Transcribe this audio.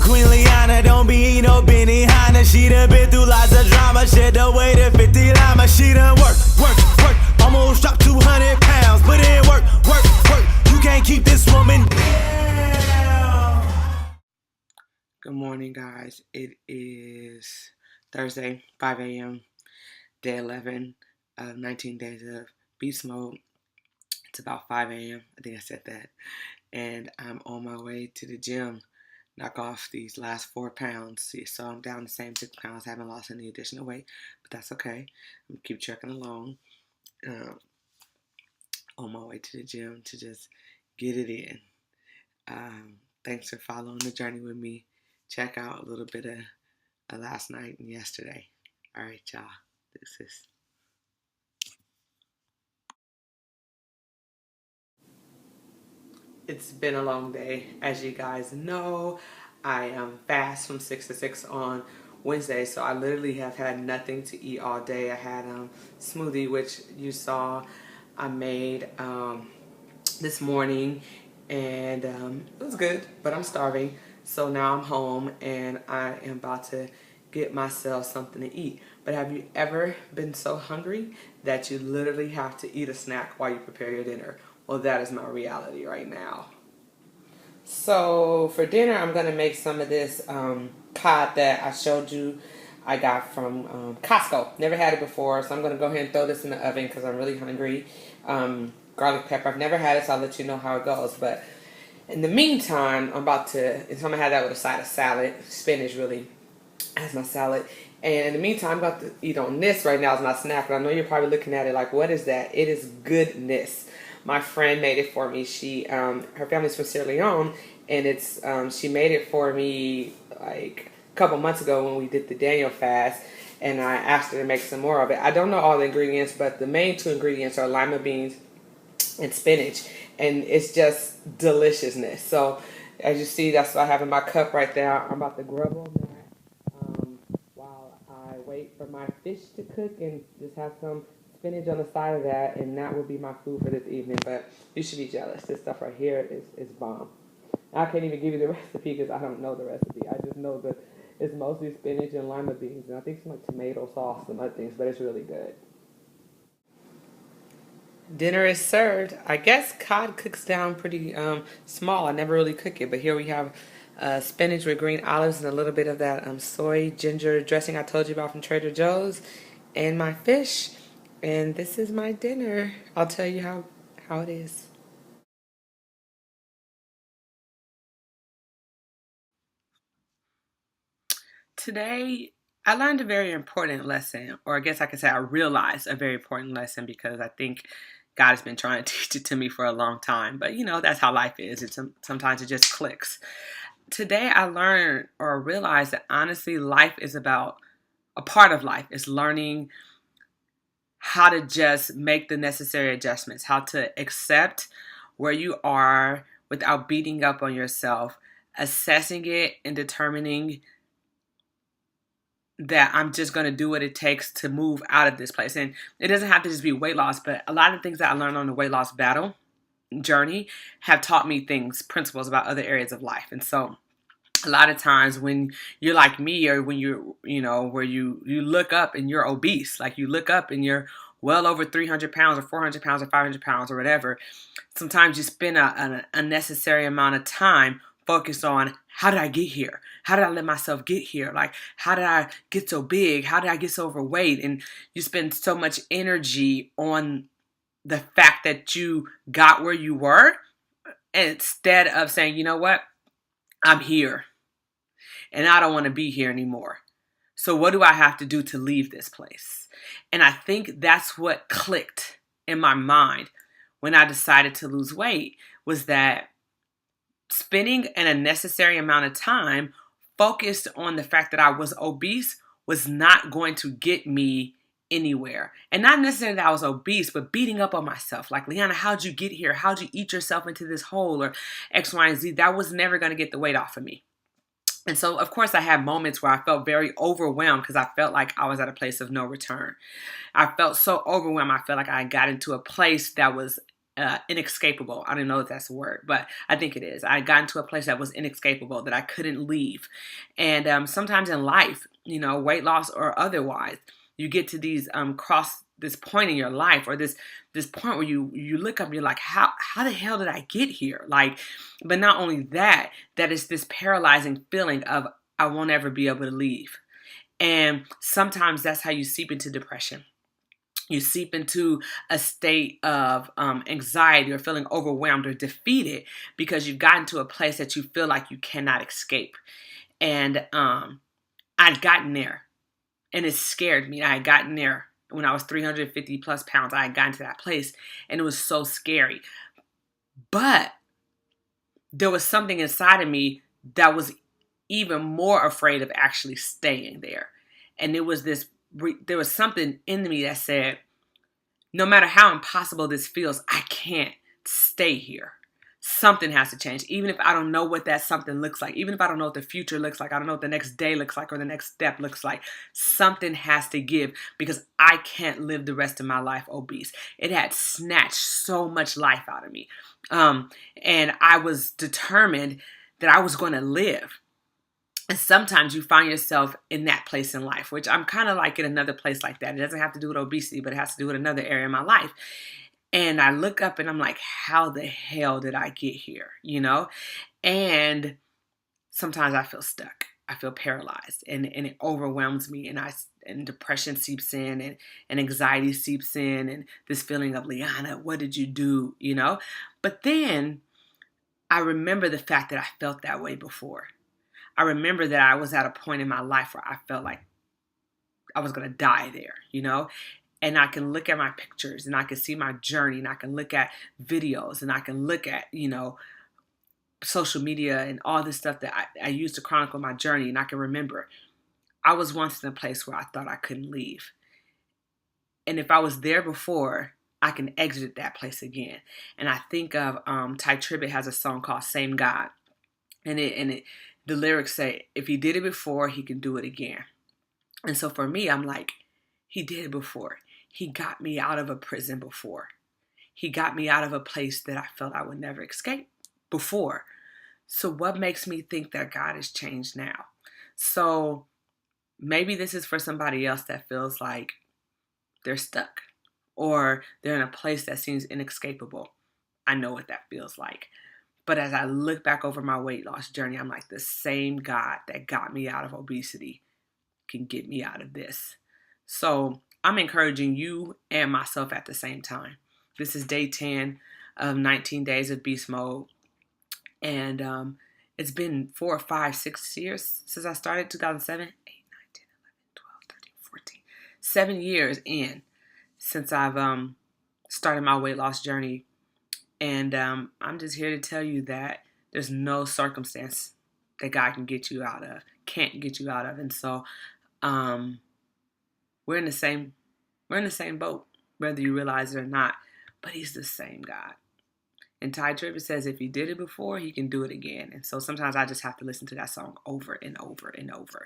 Queen Liana, don't be no Benihana. She done been through lots of drama. Shit the way to 50 llama. She done work. Almost dropped 200 pounds. Put in work. You can't keep this woman down. Good morning, guys. It is Thursday, 5 a.m., day 11 of 19 days of beast mode. It's about 5 a.m. I think I said that. And I'm on my way to the gym. Knock off these last 4 pounds. See, so I'm down the same 6 pounds. Haven't lost any additional weight, but that's okay. I'm gonna keep trucking along. On my way to the gym to just get it in. Thanks for following the journey with me. Check out a little bit of last night and yesterday. All right, y'all. This is. It's been a long day. As you guys know, I am fast from 6 to 6 on Wednesday, so I literally have had nothing to eat all day. I had smoothie, which you saw I made this morning, and it was good, but I'm starving. So now I'm home, and I am about to get myself something to eat. But have you ever been so hungry that you literally have to eat a snack while you prepare your dinner? Well, that is my reality right now. So for dinner, I'm going to make some of this cod that I showed you I got from Costco. Never had it before, so I'm going to go ahead and throw this in the oven because I'm really hungry. Garlic pepper. I've never had it, so I'll let you know how it goes. But in the meantime, I'm going to have that with a side of salad. Spinach really as my salad. And in the meantime, I'm about to eat on this right now as my snack. But I know you're probably looking at it like, what is that? It is goodness. My friend made it for me. She, her family's from Sierra Leone, and it's she made it for me like a couple months ago when we did the Daniel fast, and I asked her to make some more of it. I don't know all the ingredients, but the main 2 ingredients are lima beans and spinach, and it's just deliciousness. So as you see, that's what I have in my cup right there. I'm about to grub on that while I wait for my fish to cook and just have some spinach on the side of that, and that will be my food for this evening. But you should be jealous. This stuff right here is bomb. I can't even give you the recipe because I don't know the recipe. I just know that it's mostly spinach and lima beans, and I think some like tomato sauce and other things, but it's really good. Dinner is served. I guess cod cooks down pretty small. I never really cook it, but here we have spinach with green olives and a little bit of that soy ginger dressing I told you about from Trader Joe's, and my fish. And this is my dinner. I'll tell you how it is. Today, I learned a very important lesson, or I guess I could say I realized a very important lesson because I think God has been trying to teach it to me for a long time. But, that's how life is. Sometimes it just clicks. Today, I learned or realized that honestly, life is about a part of life is learning how to just make the necessary adjustments, how to accept where you are without beating up on yourself, assessing it and determining that I'm just going to do what it takes to move out of this place. And it doesn't have to just be weight loss, but a lot of things that I learned on the weight loss battle journey have taught me principles about other areas of life. And so a lot of times when you're like me, or when where you look up and you're obese, like you look up and you're well over 300 pounds or 400 pounds or 500 pounds or whatever, sometimes you spend an unnecessary amount of time focused on how did I get here? How did I let myself get here? Like, how did I get so big? How did I get so overweight? And you spend so much energy on the fact that you got where you were instead of saying, you know what? I'm here. And I don't want to be here anymore. So what do I have to do to leave this place? And I think that's what clicked in my mind when I decided to lose weight, was that spending an unnecessary amount of time focused on the fact that I was obese was not going to get me anywhere. And not necessarily that I was obese, but beating up on myself. Like, Liana, how'd you get here? How'd you eat yourself into this hole? Or X, Y, and Z. That was never going to get the weight off of me. And so, of course, I had moments where I felt very overwhelmed because I felt like I was at a place of no return. I felt so overwhelmed. I felt like I got into a place that was inescapable. I don't know if that's a word, but I think it is. I got into a place that was inescapable, that I couldn't leave. And sometimes in life, weight loss or otherwise, you get to these this point in your life, or this point where you look up and you're like, how the hell did I get here? Like, but not only that it's this paralyzing feeling of, I won't ever be able to leave. And sometimes that's how you seep into depression. You seep into a state of anxiety, or feeling overwhelmed or defeated, because you've gotten to a place that you feel like you cannot escape. And I'd gotten there, and it scared me. I had gotten there when I was 350 plus pounds. I had gotten to that place, and it was so scary. But there was something inside of me that was even more afraid of actually staying there. And there was something in me that said, no matter how impossible this feels, I can't stay here. Something has to change. Even if I don't know what that something looks like, even if I don't know what the future looks like, I don't know what the next day looks like or the next step looks like, something has to give, because I can't live the rest of my life obese. It had snatched so much life out of me. And I was determined that I was going to live. And sometimes you find yourself in that place in life, which I'm kind of like in another place like that. It doesn't have to do with obesity, but it has to do with another area in my life. And I look up and I'm like, how the hell did I get here? And sometimes I feel stuck. I feel paralyzed, and it overwhelms me, and depression seeps in, and anxiety seeps in, and this feeling of, Liana, what did you do? But then I remember the fact that I felt that way before. I remember that I was at a point in my life where I felt like I was going to die there, and I can look at my pictures, and I can see my journey, and I can look at videos, and I can look at, social media and all this stuff that I use to chronicle my journey. And I can remember I was once in a place where I thought I couldn't leave. And if I was there before, I can exit that place again. And I think of Ty Tribbett has a song called Same God. And the lyrics say, if he did it before, he can do it again. And so for me, I'm like, he did it before. He got me out of a prison before. He got me out of a place that I felt I would never escape before. So what makes me think that God has changed now? So maybe this is for somebody else that feels like they're stuck, or they're in a place that seems inescapable. I know what that feels like. But as I look back over my weight loss journey, I'm like, the same God that got me out of obesity can get me out of this. So I'm encouraging you and myself at the same time. This is day 10 of 19 days of beast mode. And it's been 4, 5, 6 years since I started, 2007, 8, 9, 10, 11, 12, 13, 14, 7 years in since I've started my weight loss journey. And I'm just here to tell you that there's no circumstance that God can't get you out of. And so we're in the same boat, whether you realize it or not. But he's the same God. And Ty Tribbett says if he did it before, he can do it again. And so sometimes I just have to listen to that song over and over and over.